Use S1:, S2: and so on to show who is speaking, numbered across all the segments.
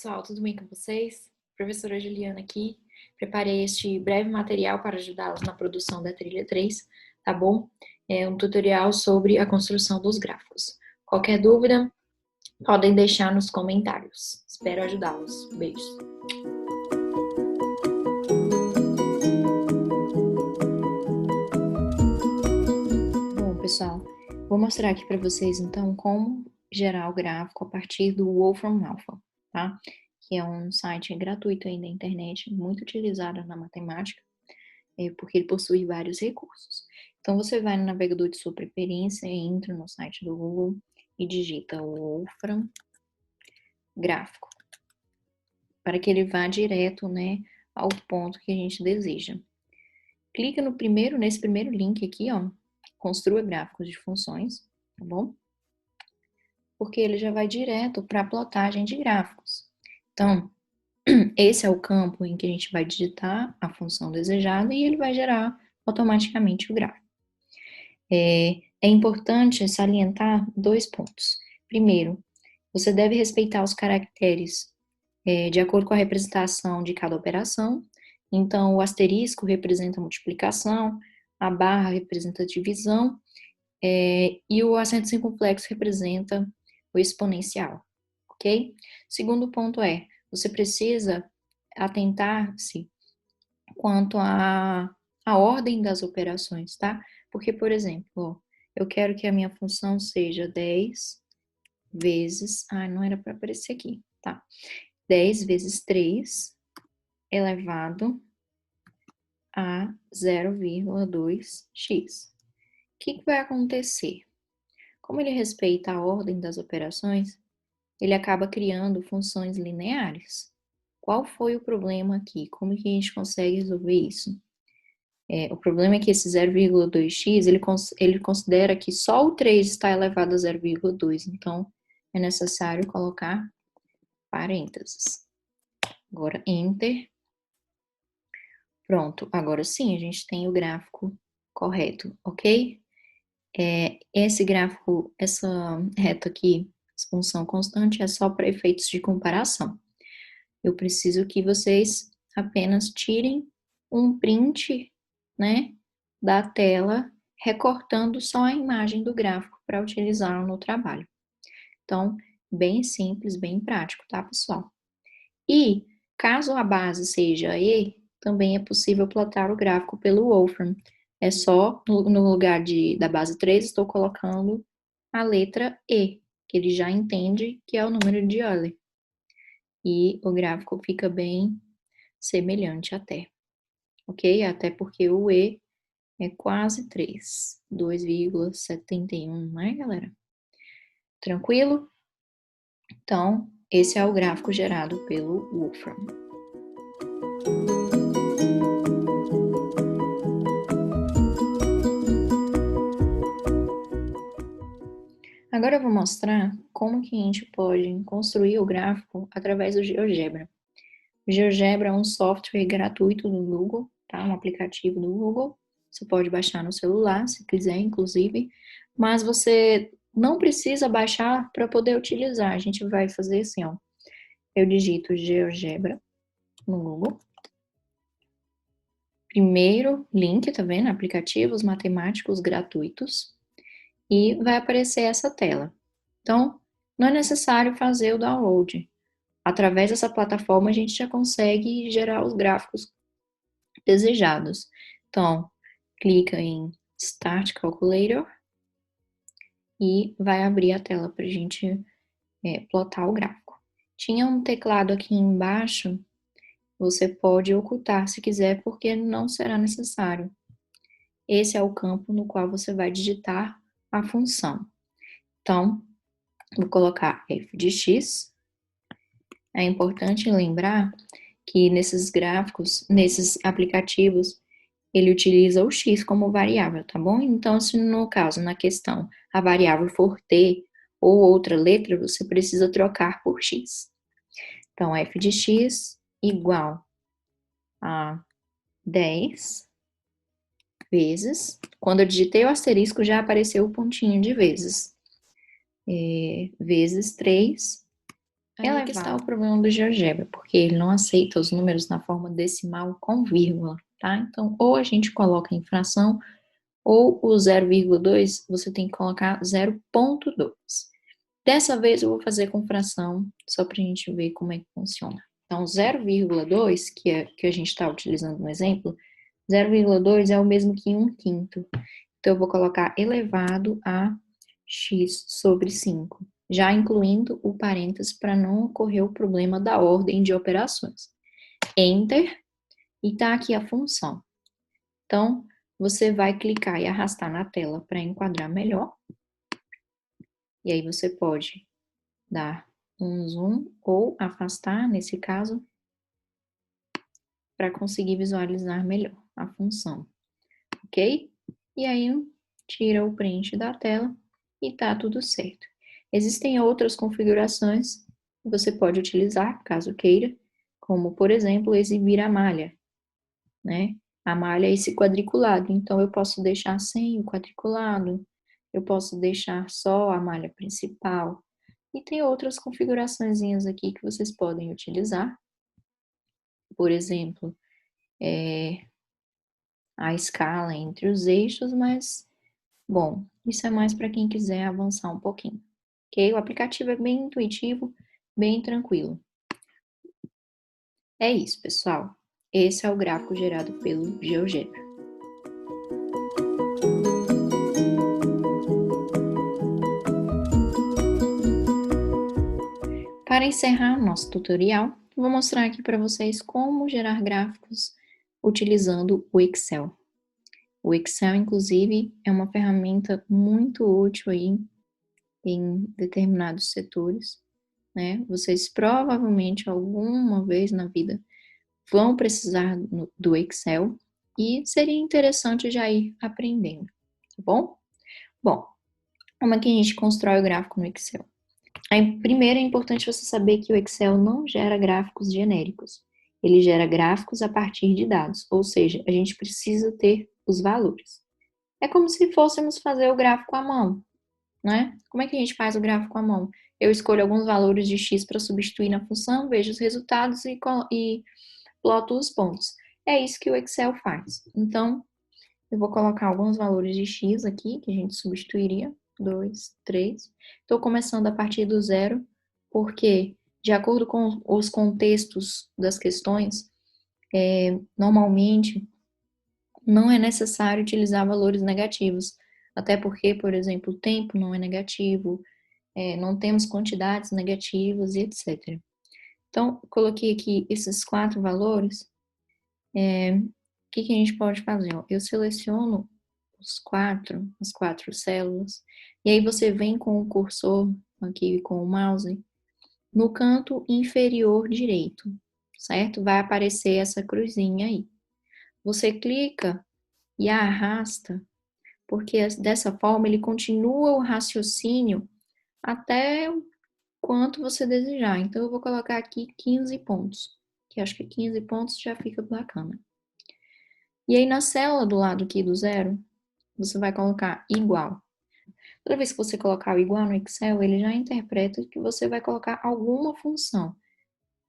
S1: pessoal, tudo bem com vocês? Professora Juliana aqui. Preparei este breve material para ajudá-los na produção da trilha 3, tá bom? É um tutorial sobre a construção dos gráficos. Qualquer dúvida, podem deixar nos comentários. Espero ajudá-los. Beijos. Bom, pessoal, vou mostrar aqui para vocês então como gerar o gráfico a partir do Wolfram Alpha, tá? Que é um site gratuito aí na internet, muito utilizado na matemática, porque ele possui vários recursos. Então, você vai no navegador de sua preferência, entra no site do Google e digita Wolfram Gráfico, para que ele vá direto, né, ao ponto que a gente deseja. Clica nesse primeiro link aqui, ó, construa gráficos de funções, tá bom? Porque ele já vai direto para a plotagem de gráficos. Então, esse é o campo em que a gente vai digitar a função desejada e ele vai gerar automaticamente o gráfico. É importante salientar dois pontos. Primeiro, você deve respeitar os caracteres de acordo com a representação de cada operação. Então, o asterisco representa a multiplicação, a barra representa a divisão, e o acento circunflexo representa o exponencial, ok? Segundo ponto você precisa atentar-se quanto à ordem das operações, tá? Porque, por exemplo, ó, eu quero que a minha função seja 10 vezes... não era para aparecer aqui, tá? 10 vezes 3 elevado a 0,2x. O que vai acontecer? Como ele respeita a ordem das operações, ele acaba criando funções lineares. Qual foi o problema aqui? Como que a gente consegue resolver isso? O problema é que esse 0,2x, ele considera que só o 3 está elevado a 0,2, então é necessário colocar parênteses. Agora, Enter. Pronto, agora sim, a gente tem o gráfico correto, ok? Esse gráfico, essa reta aqui, essa função constante, é só para efeitos de comparação. Eu preciso que vocês apenas tirem um print, né, da tela, recortando só a imagem do gráfico para utilizá-lo no trabalho. Então, bem simples, bem prático, tá, pessoal? E, caso a base seja E, também é possível plotar o gráfico pelo Wolfram. É só, no lugar da base 3, estou colocando a letra E, que ele já entende que é o número de Euler. E o gráfico fica bem semelhante até, ok? Até porque o E é quase 3, 2,71, né, galera? Tranquilo? Então, esse é o gráfico gerado pelo Wolfram. Agora eu vou mostrar como que a gente pode construir o gráfico através do GeoGebra. O GeoGebra é um software gratuito do Google, tá? Um aplicativo do Google. Você pode baixar no celular, se quiser, inclusive. Mas você não precisa baixar para poder utilizar. A gente vai fazer assim, ó. Eu digito GeoGebra no Google. Primeiro link, tá vendo? Aplicativos matemáticos gratuitos. E vai aparecer essa tela. Então, não é necessário fazer o download. Através dessa plataforma, a gente já consegue gerar os gráficos desejados. Então, clica em Start Calculator e vai abrir a tela para a gente plotar o gráfico. Tinha um teclado aqui embaixo, você pode ocultar se quiser, porque não será necessário. Esse é o campo no qual você vai digitar a função. Então, vou colocar f de x. É importante lembrar que nesses gráficos, nesses aplicativos, ele utiliza o x como variável, tá bom? Então, se no caso, na questão, a variável for t ou outra letra, você precisa trocar por x. Então, f de x igual a 10 vezes. Quando eu digitei o asterisco, já apareceu o pontinho de vezes. Vezes 3 Aí que está o problema do GeoGebra, porque ele não aceita os números na forma decimal com vírgula, tá? Então, ou a gente coloca em fração, ou o 0,2 você tem que colocar 0,2. Dessa vez eu vou fazer com fração, só para a gente ver como é que funciona. Então, 0,2, que a gente está utilizando no exemplo, 0,2 é o mesmo que 1/5. Então, eu vou colocar elevado a x sobre 5, já incluindo o parênteses para não ocorrer o problema da ordem de operações. Enter, e tá aqui a função. Então, você vai clicar e arrastar na tela para enquadrar melhor. E aí você pode dar um zoom ou afastar, nesse caso, para conseguir visualizar melhor a função, ok? E aí, tira o print da tela e tá tudo certo. Existem outras configurações que você pode utilizar, caso queira, como, por exemplo, exibir a malha, né? A malha é esse quadriculado, então eu posso deixar sem o quadriculado, eu posso deixar só a malha principal, e tem outras configuraçõezinhas aqui que vocês podem utilizar. Por exemplo, a escala entre os eixos, mas, bom, isso é mais para quem quiser avançar um pouquinho, ok? O aplicativo é bem intuitivo, bem tranquilo. É isso, pessoal. Esse é o gráfico gerado pelo GeoGebra. Para encerrar nosso tutorial, vou mostrar aqui para vocês como gerar gráficos utilizando o Excel. O Excel, inclusive, é uma ferramenta muito útil aí em determinados setores, né? Vocês provavelmente alguma vez na vida vão precisar do Excel e seria interessante já ir aprendendo, tá bom? Bom, como é que a gente constrói o gráfico no Excel? Primeiro é importante você saber que o Excel não gera gráficos genéricos. Ele gera gráficos a partir de dados, ou seja, a gente precisa ter os valores. É como se fôssemos fazer o gráfico à mão, né? Como é que a gente faz o gráfico à mão? Eu escolho alguns valores de x para substituir na função, vejo os resultados e ploto os pontos. É isso que o Excel faz. Então, eu vou colocar alguns valores de x aqui, que a gente substituiria. 2, 3. Estou começando a partir do zero, porque, de acordo com os contextos das questões, normalmente não é necessário utilizar valores negativos. Até porque, por exemplo, o tempo não é negativo, não temos quantidades negativas e etc. Então, coloquei aqui esses 4 valores. O que a gente pode fazer? Eu seleciono as quatro células, e aí você vem com o cursor, aqui com o mouse, no canto inferior direito, certo? Vai aparecer essa cruzinha aí. Você clica e arrasta, porque dessa forma ele continua o raciocínio até o quanto você desejar. Então, eu vou colocar aqui 15 pontos, que acho que 15 pontos já fica bacana. E aí, na célula do lado aqui do zero, você vai colocar igual. Toda vez que você colocar o igual no Excel, ele já interpreta que você vai colocar alguma função.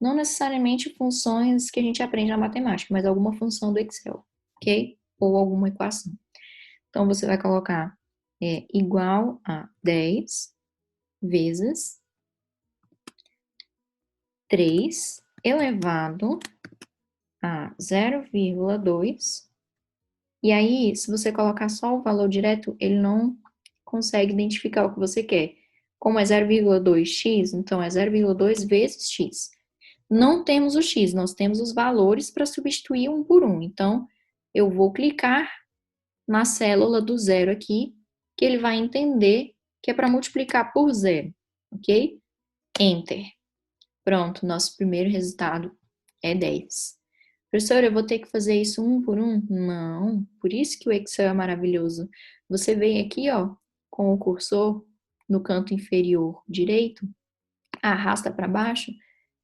S1: Não necessariamente funções que a gente aprende na matemática, mas alguma função do Excel, ok? Ou alguma equação. Então, você vai colocar igual a 10 vezes 3 elevado a 0,2. E aí, se você colocar só o valor direto, ele não consegue identificar o que você quer. Como é 0,2x, então é 0,2 vezes x. Não temos o x, nós temos os valores para substituir um por um. Então, eu vou clicar na célula do zero aqui, que ele vai entender que é para multiplicar por zero, ok? Enter. Pronto, nosso primeiro resultado é 10. Professora, eu vou ter que fazer isso um por um? Não, por isso que o Excel é maravilhoso. Você vem aqui, ó, com o cursor no canto inferior direito, arrasta para baixo,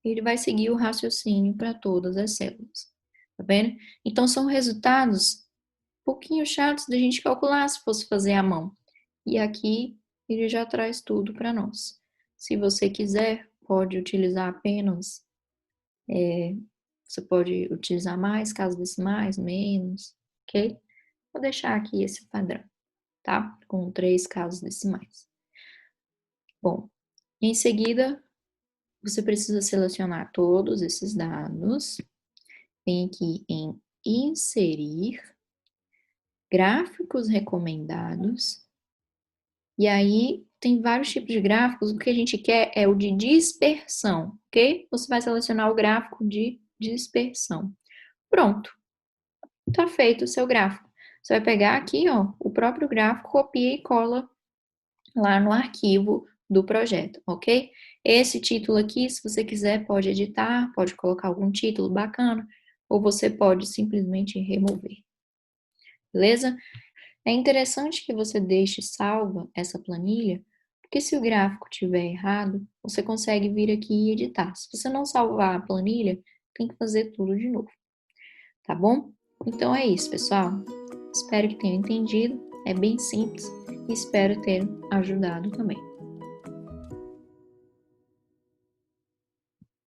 S1: ele vai seguir o raciocínio para todas as células. Tá vendo? Então, são resultados um pouquinho chatos da gente calcular se fosse fazer à mão. E aqui, ele já traz tudo para nós. Se você quiser, pode utilizar apenas, você pode utilizar mais casas decimais, menos, ok? Vou deixar aqui esse padrão, tá? Com 3 casas decimais. Bom, em seguida, você precisa selecionar todos esses dados. Vem aqui em inserir, gráficos recomendados. E aí, tem vários tipos de gráficos. O que a gente quer é o de dispersão, ok? Você vai selecionar o gráfico de dispersão. Pronto. Tá feito o seu gráfico. Você vai pegar aqui, ó, o próprio gráfico, copia e cola lá no arquivo do projeto, ok? Esse título aqui, se você quiser, pode editar, pode colocar algum título bacana, ou você pode simplesmente remover, beleza? É interessante que você deixe salva essa planilha, porque se o gráfico estiver errado, você consegue vir aqui e editar. Se você não salvar a planilha, tem que fazer tudo de novo, tá bom? Então é isso, pessoal. Espero que tenham entendido. É bem simples e espero ter ajudado também.